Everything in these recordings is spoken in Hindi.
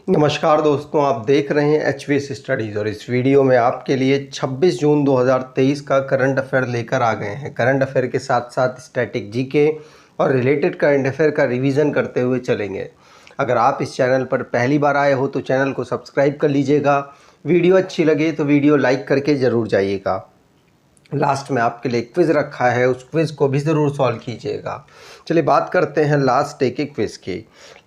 नमस्कार दोस्तों, आप देख रहे हैं एचवीएस स्टडीज़ और इस वीडियो में आपके लिए 26 जून 2023 का करंट अफेयर लेकर आ गए हैं। करंट अफेयर के साथ साथ स्टैटिक जीके और रिलेटेड करंट अफेयर का रिवीजन करते हुए चलेंगे। अगर आप इस चैनल पर पहली बार आए हो तो चैनल को सब्सक्राइब कर लीजिएगा। वीडियो अच्छी लगे तो वीडियो लाइक करके ज़रूर जाइएगा। लास्ट में आपके लिए क्विज़ रखा है, उस क्विज़ को भी ज़रूर सॉल्व कीजिएगा। चलिए बात करते हैं लास्ट डे के क्विज़ की।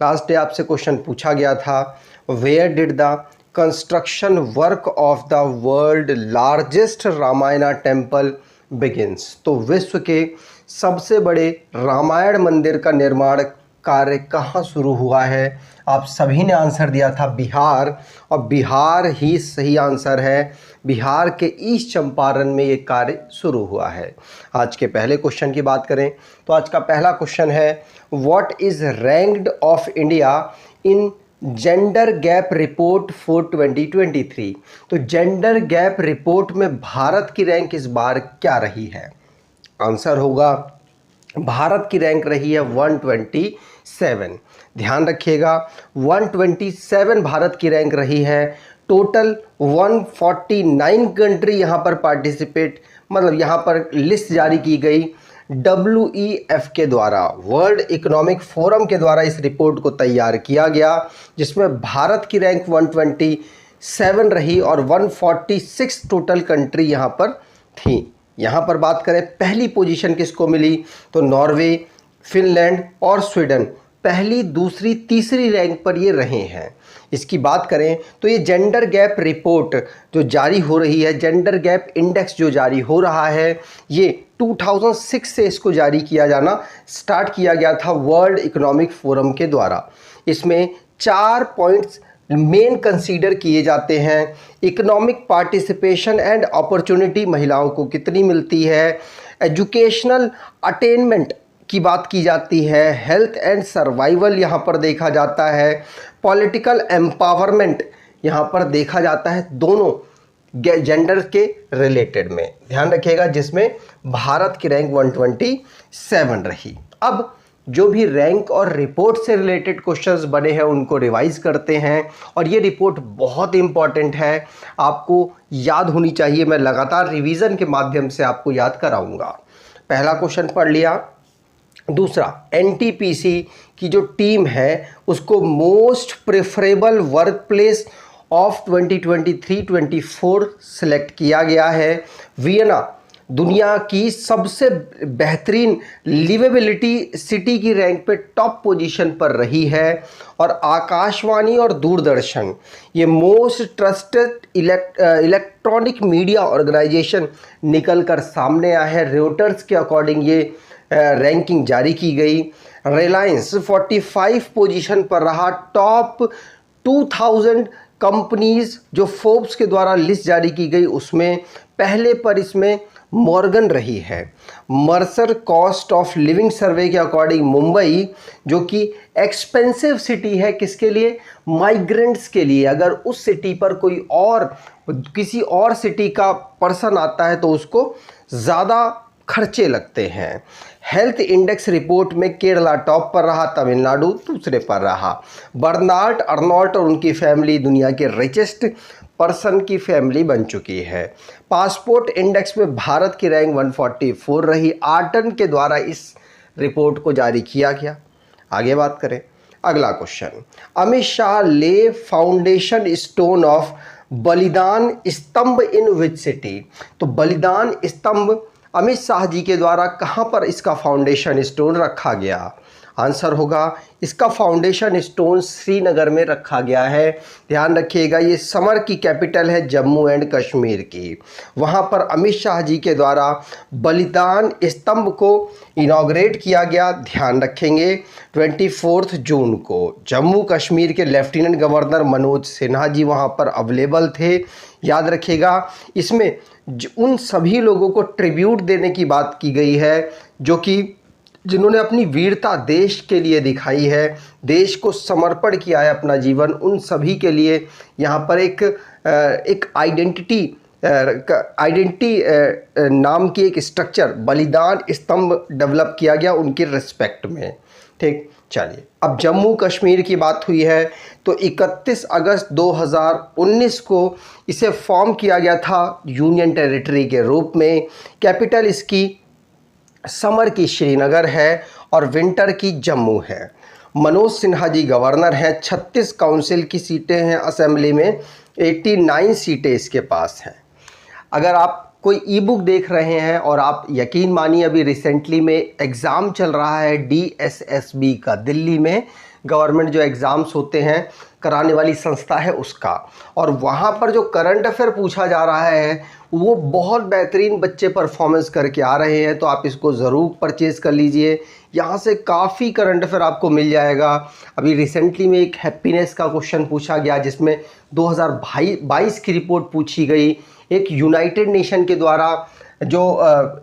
लास्ट डे आपसे क्वेश्चन पूछा गया था, where did the construction work of the world largest Ramayana temple begins. तो विश्व के सबसे बड़े रामायण मंदिर का निर्माण कार्य कहाँ शुरू हुआ है? आप सभी ने आंसर दिया था बिहार, और बिहार ही सही आंसर है। बिहार के ईस्ट चंपारण में ये कार्य शुरू हुआ है। आज के पहले क्वेश्चन की बात करें तो आज का पहला क्वेश्चन है, what is ranked of India in gender gap report for 2023। तो जेंडर गैप रिपोर्ट में भारत की रैंक इस बार क्या रही है? आंसर होगा भारत की रैंक रही है 127। ध्यान रखिएगा 127 भारत की रैंक रही है। टोटल 149 कंट्री यहाँ पर पार्टिसिपेट, मतलब यहाँ पर लिस्ट जारी की गई WEF के द्वारा, वर्ल्ड इकोनॉमिक फोरम के द्वारा इस रिपोर्ट को तैयार किया गया, जिसमें भारत की रैंक 127 रही और 146 टोटल कंट्री यहाँ पर थी। यहाँ पर बात करें पहली पोजीशन किसको मिली, तो नॉर्वे, फिनलैंड और स्वीडन पहली, दूसरी, तीसरी रैंक पर ये रहे हैं। इसकी बात करें तो ये जेंडर गैप रिपोर्ट जो जारी हो रही है, जेंडर गैप इंडेक्स जो जारी हो रहा है, ये 2006 से इसको जारी किया जाना स्टार्ट किया गया था वर्ल्ड इकोनॉमिक फोरम के द्वारा। इसमें 4 पॉइंट्स मेन कंसीडर किए जाते हैं। इकोनॉमिक पार्टिसिपेशन एंड अपॉर्चुनिटी महिलाओं को कितनी मिलती है, एजुकेशनल अटेनमेंट की बात की जाती है, हेल्थ एंड सर्वाइवल यहाँ पर देखा जाता है, पॉलिटिकल एम्पावरमेंट यहाँ पर देखा जाता है, दोनों जेंडर के रिलेटेड में। ध्यान रखिएगा जिसमें भारत की रैंक 127 रही। अब जो भी रैंक और रिपोर्ट से रिलेटेड क्वेश्चंस बने हैं उनको रिवाइज करते हैं, और ये रिपोर्ट बहुत इंपॉर्टेंट है, आपको याद होनी चाहिए। मैं लगातार रिवीजन के माध्यम से आपको याद कराऊंगा। पहला क्वेश्चन पढ़ लिया। दूसरा, NTPC की जो टीम है उसको most preferable work place of 2023-24 select किया गया है। वियना दुनिया की सबसे बेहतरीन लिवेबिलिटी सिटी की रैंक पे टॉप पोजीशन पर रही है। और आकाशवाणी और दूरदर्शन ये most trusted electronic media organisation निकल कर सामने आया है। रॉयटर्स के अकॉर्डिंग ये रैंकिंग जारी की गई। रिलायंस 45 पोजीशन पर रहा। टॉप 2000 कंपनीज जो फोर्ब्स के द्वारा लिस्ट जारी की गई उसमें पहले पर इसमें मॉर्गन रही है। मर्सर कॉस्ट ऑफ लिविंग सर्वे के अकॉर्डिंग मुंबई जो कि एक्सपेंसिव सिटी है, किसके लिए? माइग्रेंट्स के लिए। अगर उस सिटी पर कोई और किसी और सिटी का पर्सन आता है तो उसको ज़्यादा खर्चे लगते हैं। हेल्थ इंडेक्स रिपोर्ट में केरला टॉप पर रहा, तमिलनाडु दूसरे पर रहा। बर्नार्ड अर्नॉल्ट और उनकी फैमिली दुनिया के रिचेस्ट पर्सन की फैमिली बन चुकी है। पासपोर्ट इंडेक्स में भारत की रैंक 144 रही। आर्टन के द्वारा इस रिपोर्ट को जारी किया गया। आगे बात करें, अगला क्वेश्चन, अमित शाह ले फाउंडेशन स्टोन ऑफ बलिदान स्तंभ इन विच सिटी। तो बलिदान स्तंभ अमित शाह जी के द्वारा कहाँ पर इसका फाउंडेशन स्टोन रखा गया? आंसर होगा इसका फाउंडेशन स्टोन श्रीनगर में रखा गया है। ध्यान रखिएगा ये समर की कैपिटल है जम्मू एंड कश्मीर की। वहाँ पर अमित शाह जी के द्वारा बलिदान स्तंभ को इनॉग्रेट किया गया। ध्यान रखेंगे 24 जून को। जम्मू कश्मीर के लेफ्टिनेंट गवर्नर मनोज सिन्हा जी वहाँ पर अवेलेबल थे। याद रखिएगा इसमें उन सभी लोगों को ट्रिब्यूट देने की बात की गई है जो कि जिन्होंने अपनी वीरता देश के लिए दिखाई है, देश को समर्पण किया है अपना जीवन, उन सभी के लिए यहाँ पर एक आइडेंटिटी नाम की एक स्ट्रक्चर बलिदान स्तंभ डेवलप किया गया उनके रिस्पेक्ट में। ठीक, चलिए, अब जम्मू कश्मीर की बात हुई है तो 31 अगस्त 2019 को इसे फॉर्म किया गया था यूनियन टेरिटरी के रूप में। कैपिटल इसकी समर की श्रीनगर है और विंटर की जम्मू है। मनोज सिन्हा जी गवर्नर हैं। 36 काउंसिल की सीटें हैं असेंबली में, 89 सीटें इसके पास हैं। अगर आप कोई ई बुक देख रहे हैं और आप यकीन मानिए अभी रिसेंटली में एग्ज़ाम चल रहा है DSSB का, दिल्ली में गवर्नमेंट जो एग्ज़ाम्स होते हैं कराने वाली संस्था है उसका, और वहाँ पर जो करंट अफेयर पूछा जा रहा है वो बहुत बेहतरीन बच्चे परफॉर्मेंस करके आ रहे हैं, तो आप इसको ज़रूर परचेज़ कर लीजिए। यहाँ से काफ़ी करंट अफेयर आपको मिल जाएगा। अभी रिसेंटली में एक हैप्पीनेस का क्वेश्चन पूछा गया जिसमें 2022 की रिपोर्ट पूछी गई। एक यूनाइटेड नेशन के द्वारा जो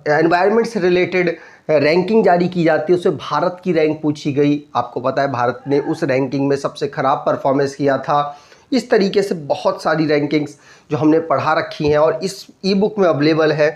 एनवायरनमेंट से रिलेटेड रैंकिंग जारी की जाती है उसमें भारत की रैंक पूछी गई। आपको पता है भारत ने उस रैंकिंग में सबसे ख़राब परफॉर्मेंस किया था। इस तरीके से बहुत सारी रैंकिंग्स जो हमने पढ़ा रखी हैं और इस ई बुक में अवेलेबल है।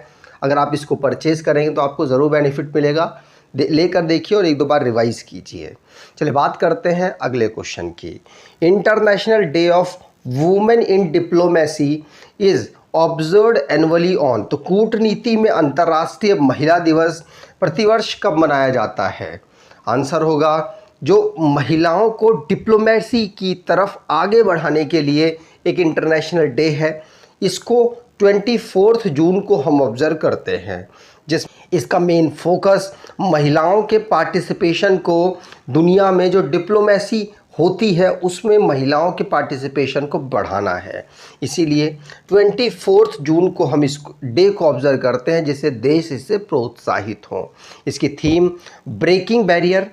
अगर आप इसको परचेज़ करेंगे तो आपको ज़रूर बेनिफिट मिलेगा। लेकर देखिए और एक दो बार रिवाइज कीजिए। चलिए बात करते हैं अगले क्वेश्चन की। International day of women in diplomacy is observed annually on, तो कूटनीति में अंतर्राष्ट्रीय महिला दिवस प्रतिवर्ष कब मनाया जाता है? आंसर होगा जो महिलाओं को डिप्लोमेसी की तरफ आगे बढ़ाने के लिए एक इंटरनेशनल डे है, इसको 24 जून को हम ऑब्जर्व करते हैं, जिस इसका मेन फोकस महिलाओं के पार्टिसिपेशन को, दुनिया में जो डिप्लोमेसी होती है उसमें महिलाओं के पार्टिसिपेशन को बढ़ाना है। इसीलिए 24 जून को हम इस डे को ऑब्जर्व करते हैं जिससे देश इससे प्रोत्साहित हो। इसकी theme breaking barrier,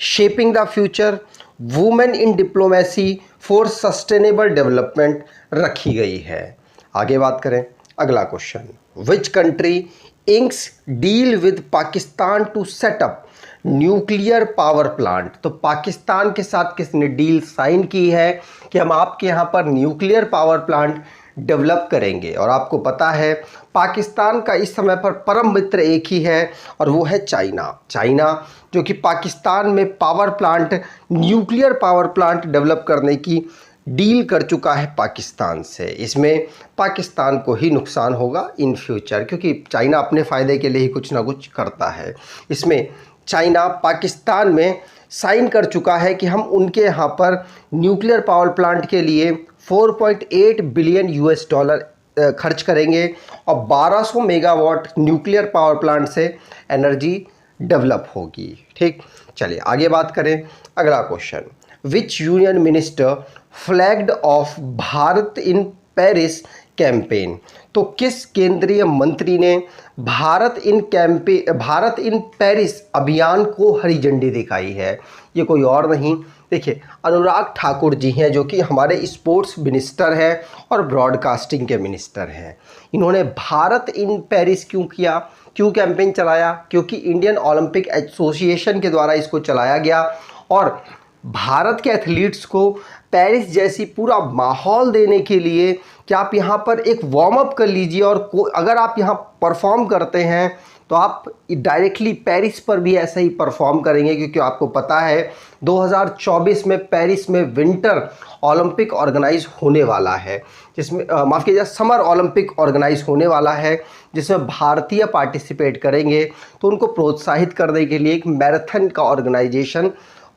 shaping the future, women in diplomacy for sustainable development रखी गई है। आगे बात करें अगला question. Which country inks deal with Pakistan to set up nuclear power plant, तो पाकिस्तान के साथ किसने डील साइन की है कि हम आपके यहाँ पर न्यूक्लियर पावर प्लांट डेवलप करेंगे। और आपको पता है पाकिस्तान का इस समय पर परम मित्र एक ही है और वो है चाइना जो कि पाकिस्तान में power plant, nuclear power plant develop करने की डील कर चुका है पाकिस्तान से। इसमें पाकिस्तान को ही नुकसान होगा इन फ्यूचर, क्योंकि चाइना अपने फ़ायदे के लिए ही कुछ ना कुछ करता है। इसमें चाइना पाकिस्तान में साइन कर चुका है कि हम उनके यहाँ पर न्यूक्लियर पावर प्लांट के लिए 4.8 बिलियन US डॉलर खर्च करेंगे और 1200 मेगावाट न्यूक्लियर पावर प्लांट से एनर्जी डेवलप होगी। ठीक, चलिए आगे बात करें अगला question. Which union minister flagged of Bharat in Paris campaign, तो किस केंद्रीय मंत्री ने भारत इन पेरिस अभियान को हरी झंडी दिखाई है? ये कोई और नहीं, देखिए अनुराग ठाकुर जी हैं जो कि हमारे स्पोर्ट्स मिनिस्टर हैं और ब्रॉडकास्टिंग के मिनिस्टर हैं। इन्होंने भारत इन पेरिस क्यों कैंपेन चलाया? क्योंकि इंडियन ओलंपिक एसोसिएशन के द्वारा इसको चलाया गया और भारत के एथलीट्स को पेरिस जैसी पूरा माहौल देने के लिए कि आप यहाँ पर एक वार्म अप कर लीजिए और अगर आप यहाँ परफॉर्म करते हैं तो आप डायरेक्टली पेरिस पर भी ऐसा ही परफॉर्म करेंगे, क्योंकि आपको पता है 2024 में पेरिस में विंटर ओलंपिक ऑर्गेनाइज होने वाला है, जिसमें माफ़ कीजिए समर ओलंपिक ऑर्गेनाइज होने वाला है जिसमें भारतीय पार्टिसिपेट करेंगे। तो उनको प्रोत्साहित करने के लिए एक मैराथन का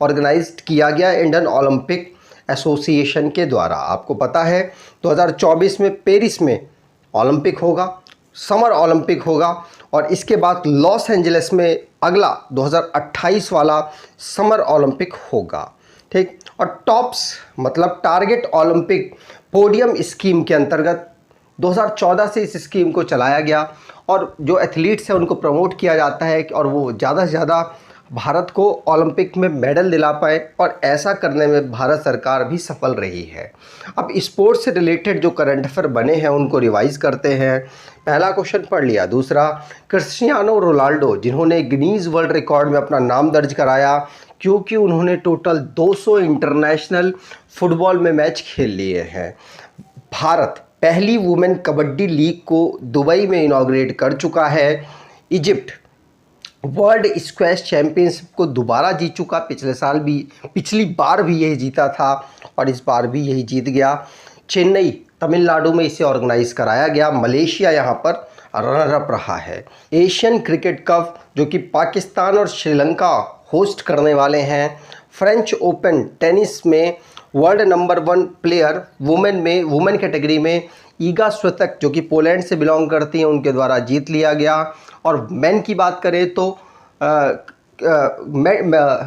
ऑर्गेनाइज किया गया इंडियन ओलंपिक एसोसिएशन के द्वारा। आपको पता है 2024 में पेरिस में ओलंपिक होगा, समर ओलंपिक होगा और इसके बाद लॉस एंजलिस में अगला 2028 वाला समर ओलंपिक होगा। ठीक, और टॉप्स मतलब टारगेट ओलंपिक पोडियम स्कीम के अंतर्गत 2014 से इस स्कीम को चलाया गया और जो एथलीट्स हैं उनको प्रमोट किया जाता है और वो ज़्यादा से ज़्यादा भारत को ओलंपिक में मेडल दिला पाए, और ऐसा करने में भारत सरकार भी सफल रही है। अब स्पोर्ट्स से रिलेटेड जो करंट अफेयर बने हैं उनको रिवाइज करते हैं। पहला क्वेश्चन पढ़ लिया। दूसरा, क्रिस्टियानो रोनाल्डो जिन्होंने गिनीज वर्ल्ड रिकॉर्ड में अपना नाम दर्ज कराया क्योंकि उन्होंने टोटल 200 इंटरनेशनल फुटबॉल में मैच खेल लिए हैं। भारत पहली वुमेन कबड्डी लीग को दुबई में इनॉग्रेट कर चुका है। इजिप्ट वर्ल्ड स्क्वैश चैंपियनशिप को दोबारा जीत चुका, पिछले साल भी, पिछली बार भी यही जीता था और इस बार भी यही जीत गया। चेन्नई तमिलनाडु में इसे ऑर्गेनाइज कराया गया। मलेशिया यहाँ पर रनर अप रहा है। एशियन क्रिकेट कप जो कि पाकिस्तान और श्रीलंका होस्ट करने वाले हैं। फ्रेंच ओपन टेनिस में world number 1 player women category में ईगा स्वितेक जो कि पोलैंड से बिलोंग करती हैं, उनके द्वारा जीत लिया गया। और मैन की बात करें तो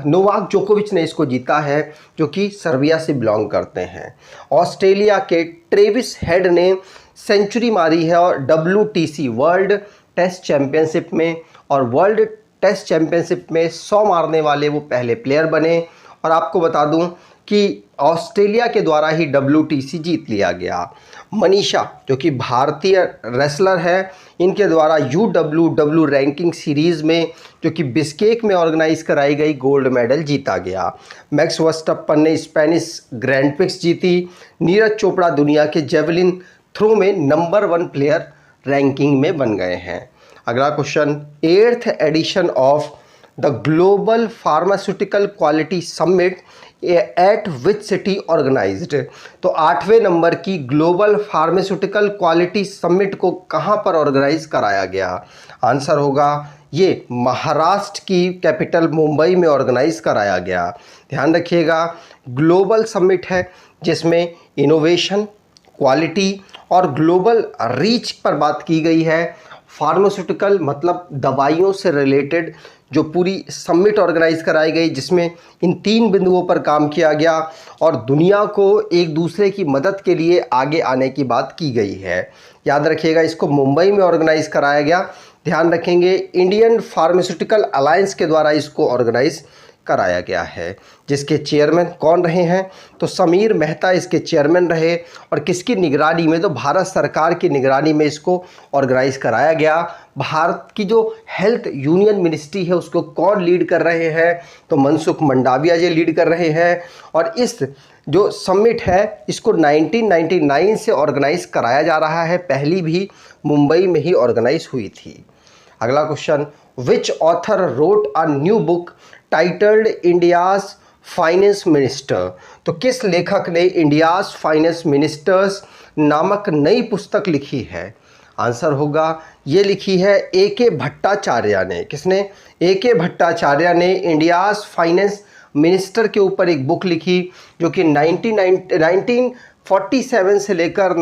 नोवाक जोकोविच ने इसको जीता है, जो कि सर्बिया से बिलोंग करते हैं। ऑस्ट्रेलिया के ट्रेविस हेड ने सेंचुरी मारी है और WTC वर्ल्ड टेस्ट चैंपियनशिप में, और वर्ल्ड टेस्ट चैंपियनशिप में 100 मारने वाले वो पहले प्लेयर बने। और आपको बता दूं कि ऑस्ट्रेलिया के द्वारा ही WTC जीत लिया गया। मनीषा जो कि भारतीय रेसलर है, इनके द्वारा UWW रैंकिंग सीरीज़ में जो कि बिस्केक में ऑर्गेनाइज कराई गई गोल्ड मेडल जीता गया। मैक्स वर्स्टप्पन ने स्पेनिश ग्रैंड प्रिक्स जीती। नीरज चोपड़ा दुनिया के जेवलिन थ्रो में नंबर 1 प्लेयर रैंकिंग में बन गए हैं। अगला question, 8th edition of the global pharmaceutical quality summit at which city organised. तो 8वें नंबर की ग्लोबल फार्मास्यूटिकल क्वालिटी समिट को कहाँ पर ऑर्गेनाइज कराया गया? आंसर होगा ये महाराष्ट्र की कैपिटल मुंबई में ऑर्गेनाइज कराया गया। ध्यान रखिएगा, ग्लोबल समिट है जिसमें इनोवेशन, क्वालिटी और ग्लोबल रीच पर बात की गई है। फार्मास्यूटिकल मतलब दवाइयों से रिलेटेड जो पूरी समिट ऑर्गेनाइज कराई गई, जिसमें इन 3 बिंदुओं पर काम किया गया और दुनिया को एक दूसरे की मदद के लिए आगे आने की बात की गई है। याद रखिएगा, इसको मुंबई में ऑर्गेनाइज कराया गया। ध्यान रखेंगे, इंडियन फार्मास्यूटिकल अलायंस के द्वारा इसको ऑर्गेनाइज कराया गया है। जिसके चेयरमैन कौन रहे हैं? तो समीर मेहता इसके चेयरमैन रहे। और किसकी निगरानी में? तो भारत सरकार की निगरानी में इसको ऑर्गेनाइज कराया गया। भारत की जो हेल्थ यूनियन मिनिस्ट्री है उसको कौन लीड कर रहे हैं? तो मनसुख मंडाविया जी लीड कर रहे हैं। और इस जो समिट है इसको 1999 से ऑर्गेनाइज कराया जा रहा है। पहली भी मुंबई में ही ऑर्गेनाइज हुई थी। अगला question, which author wrote a new book titled India's finance minister. तो किस लेखक ने इंडियाज फाइनेंस मिनिस्टर्स नामक नई पुस्तक लिखी है? आंसर होगा ये लिखी है AK भट्टाचार्य ने। किसने? AK भट्टाचार्य ने इंडियाज फाइनेंस मिनिस्टर के ऊपर एक बुक लिखी, जो कि 1947 से लेकर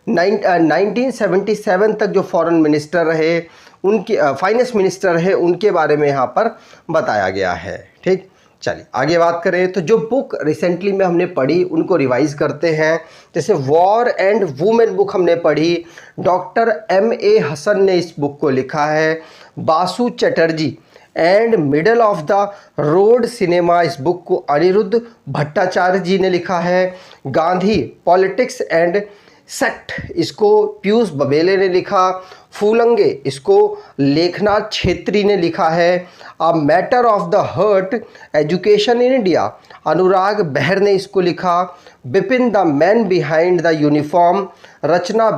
1977 तक जो फॉरेन मिनिस्टर रहे, उनके फाइनेंस मिनिस्टर है, उनके बारे में यहाँ पर बताया गया है। ठीक, चलिए आगे बात करें। तो जो बुक रिसेंटली में हमने पढ़ी उनको रिवाइज करते हैं। जैसे वॉर एंड वुमेन बुक हमने पढ़ी, डॉक्टर MA हसन ने इस बुक को लिखा है। Basu Chatterjee and middle of the road cinema, इस बुक को अनिरुद्ध भट्टाचार्य जी ने लिखा है। गांधी पॉलिटिक्स एंड सेक्ट, इसको पीयूष बबेले ने लिखा। फूलंगे, इसको लेखनाथ छेत्री ने लिखा है। A matter of the heart education in India, Anurag Bahar ने इसको लिखा। Bipin the man behind the uniform, Rachna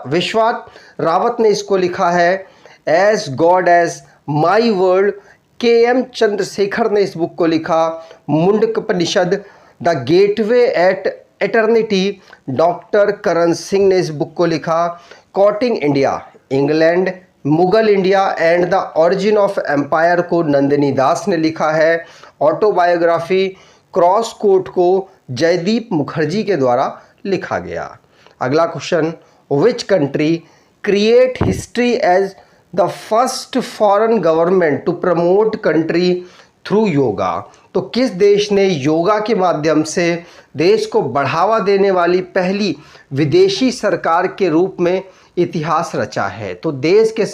Vishwas Rawat ने इसको लिखा है। As God as my world, KM Chandrashekhar ने इस बुक को लिखा। Mundakopanishad the gateway at eternity, doctor Karan Singh ने इस बुक को लिखा। Courting India, England, Mughal India and the origin of empire को नंदिनी दास ने लिखा है। ऑटोबायोग्राफी क्रॉस कोर्ट को जयदीप मुखर्जी के द्वारा लिखा गया। अगला question, which country create history as the first foreign government to promote country through yoga. तो किस देश ने योगा के माध्यम से देश को बढ़ावा देने वाली पहली विदेशी सरकार के रूप में इतिहास रचा है? तो देश के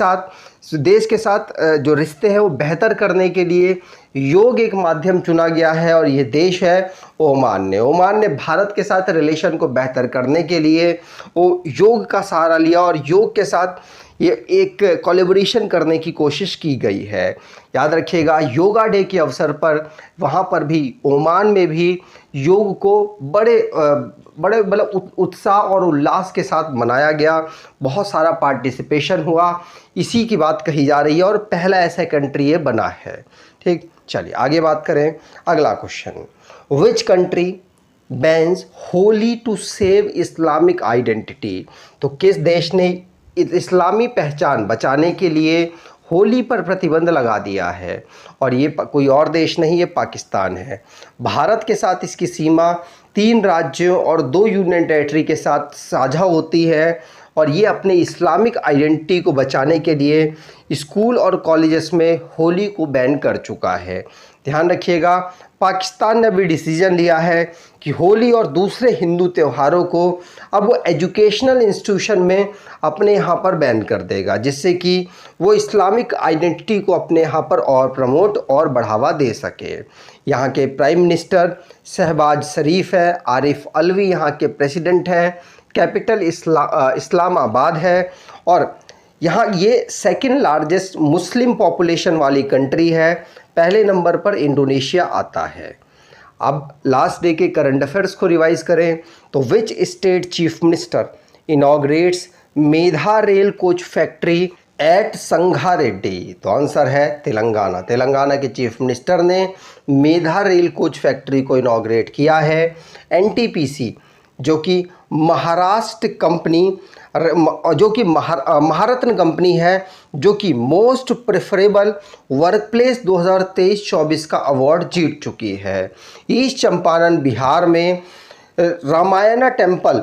साथ जो रिश्ते हैं वो बेहतर करने के लिए योग एक माध्यम चुना गया है, और ये देश है ओमान ने भारत के साथ रिलेशन को बेहतर करने के लिए वो योग का सहारा लिया और योग के साथ ये एक कोलैबोरेशन करने की कोशिश की गई है। याद रखिएगा, योगा डे के अवसर पर वहाँ पर भी ओमान में भी योग को बड़े मतलब उत्साह और उल्लास के साथ मनाया गया, बहुत सारा पार्टिसिपेशन हुआ, इसी की बात कही जा रही है और पहला ऐसा कंट्री ये बना है। ठीक, चलिए आगे बात करें। अगला question, which country bans Holi to save Islamic identity. तो किस देश ने इस्लामी पहचान बचाने के लिए होली पर प्रतिबंध लगा दिया है? और ये कोई और देश नहीं, ये पाकिस्तान है। भारत के साथ इसकी सीमा 3 राज्यों और 2 यूनियन टेरिटरी के साथ साझा होती है और ये अपने इस्लामिक आइडेंटिटी को बचाने के लिए स्कूल और कॉलेजेस में होली को बैन कर चुका है। ध्यान रखिएगा, पाकिस्तान ने भी डिसीजन लिया है कि होली और दूसरे हिंदू त्योहारों को अब वो एजुकेशनल इंस्टीट्यूशन में अपने यहाँ पर बैन कर देगा, जिससे कि वो इस्लामिक आइडेंटिटी को अपने यहाँ पर और प्रमोट और बढ़ावा दे सके। यहाँ के प्राइम मिनिस्टर शहबाज शरीफ है, आरिफ अलवी यहाँ के प्रेसिडेंट हैं, कैपिटल इस्लामाबाद है और यहाँ ये सेकंड लार्जेस्ट मुस्लिम पॉपुलेशन वाली कंट्री है। पहले नंबर पर इंडोनेशिया आता है। अब लास्ट डे के करंट अफेयर्स को रिवाइज करें तो which state chief minister inaugurates Medha rail coach factory eight Sangareddy? तो आंसर है तेलंगाना। तेलंगाना के चीफ मिनिस्टर ने मेधा रेल कोच फैक्ट्री को इनॉग्रेट किया है। एनटीपीसी जो कि महाराष्ट्र कंपनी जो कि महारत्न कंपनी है, जो कि मोस्ट प्रेफरेबल वर्कप्लेस 2023-24 का अवार्ड जीत चुकी है। ईस्ट चंपारण बिहार में रामायणा टेम्पल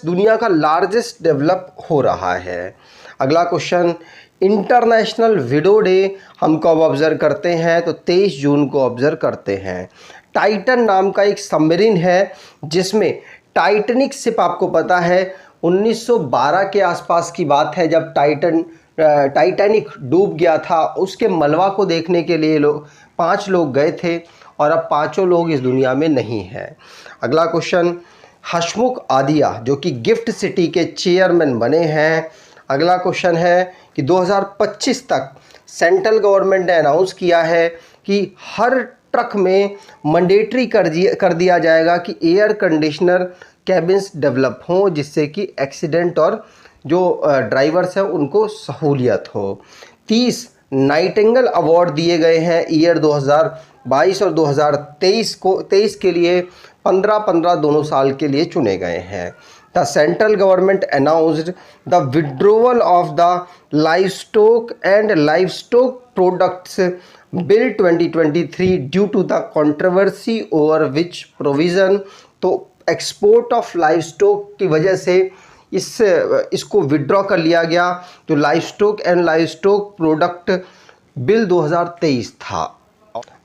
दुनिया का लार्जेस्ट डेवलप हो रहा है। अगला क्वेश्चन, इंटरनेशनल विडो डे हम कब ऑब्जर्व करते हैं? तो 23 जून को ऑब्जर्व करते हैं। टाइटन नाम का एक सबमरीन है जिसमें टाइटैनिक शिप, आपको पता है 1912 के आसपास की बात है जब टाइटैनिक डूब गया था। उसके मलबा को देखने के लिए 5 लोग गए थे और अब 5 लोग इस दुनिया में नहीं हैं। अगला क्वेश्चन, हसमुख आदिया जो कि गिफ्ट सिटी के चेयरमैन बने हैं। अगला क्वेश्चन है कि 2025 तक सेंट्रल गवर्नमेंट ने अनाउंस किया है कि हर ट्रक में मैंडेटरी कर दिया जाएगा कि एयर कंडीशनर कैबिन्स डेवलप हों, जिससे कि एक्सीडेंट और जो ड्राइवर्स हैं उनको सहूलियत हो। 30 नाइटिंगेल अवार्ड दिए गए हैं ईयर 2022 और 2023 के लिए, 15-15 दोनों साल के लिए चुने गए हैं। The central government announced the withdrawal of the livestock and livestock products bill 2023 due to the controversy over which provision. तो एक्सपोर्ट ऑफ लाइवस्टॉक की वजह से इसको विड्रॉ कर लिया गया। जो livestock and livestock product bill 2023 था।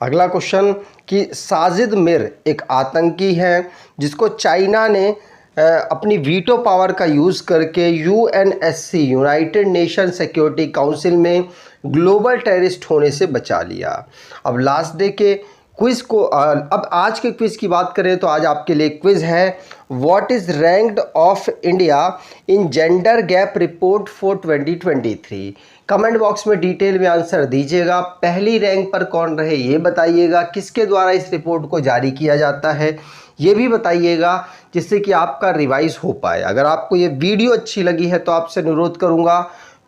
अगला क्वेश्चन कि साजिद मिर एक आतंकी है जिसको चाइना ने अपनी वीटो पावर का यूज़ करके UNSC United nation security council में ग्लोबल टेररिस्ट होने से बचा लिया। अब लास्ट डे के क्विज़ को अब आज के क्विज़ की बात करें तो आज आपके लिए क्विज़ है, what is ranked of India in gender gap report for 2023। Comment box में डिटेल में आंसर दीजिएगा। पहली रैंक पर कौन रहे ये बताइएगा, किसके द्वारा इस रिपोर्ट को जारी किया जाता है ये भी बताइएगा, जिससे कि आपका रिवाइज हो पाए। अगर आपको ये वीडियो अच्छी लगी है तो आपसे अनुरोध करूँगा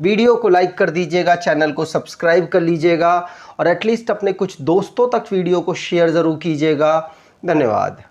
वीडियो को लाइक कर दीजिएगा, चैनल को सब्सक्राइब कर लीजिएगा और एटलीस्ट अपने कुछ दोस्तों तक वीडियो को शेयर ज़रूर कीजिएगा। धन्यवाद।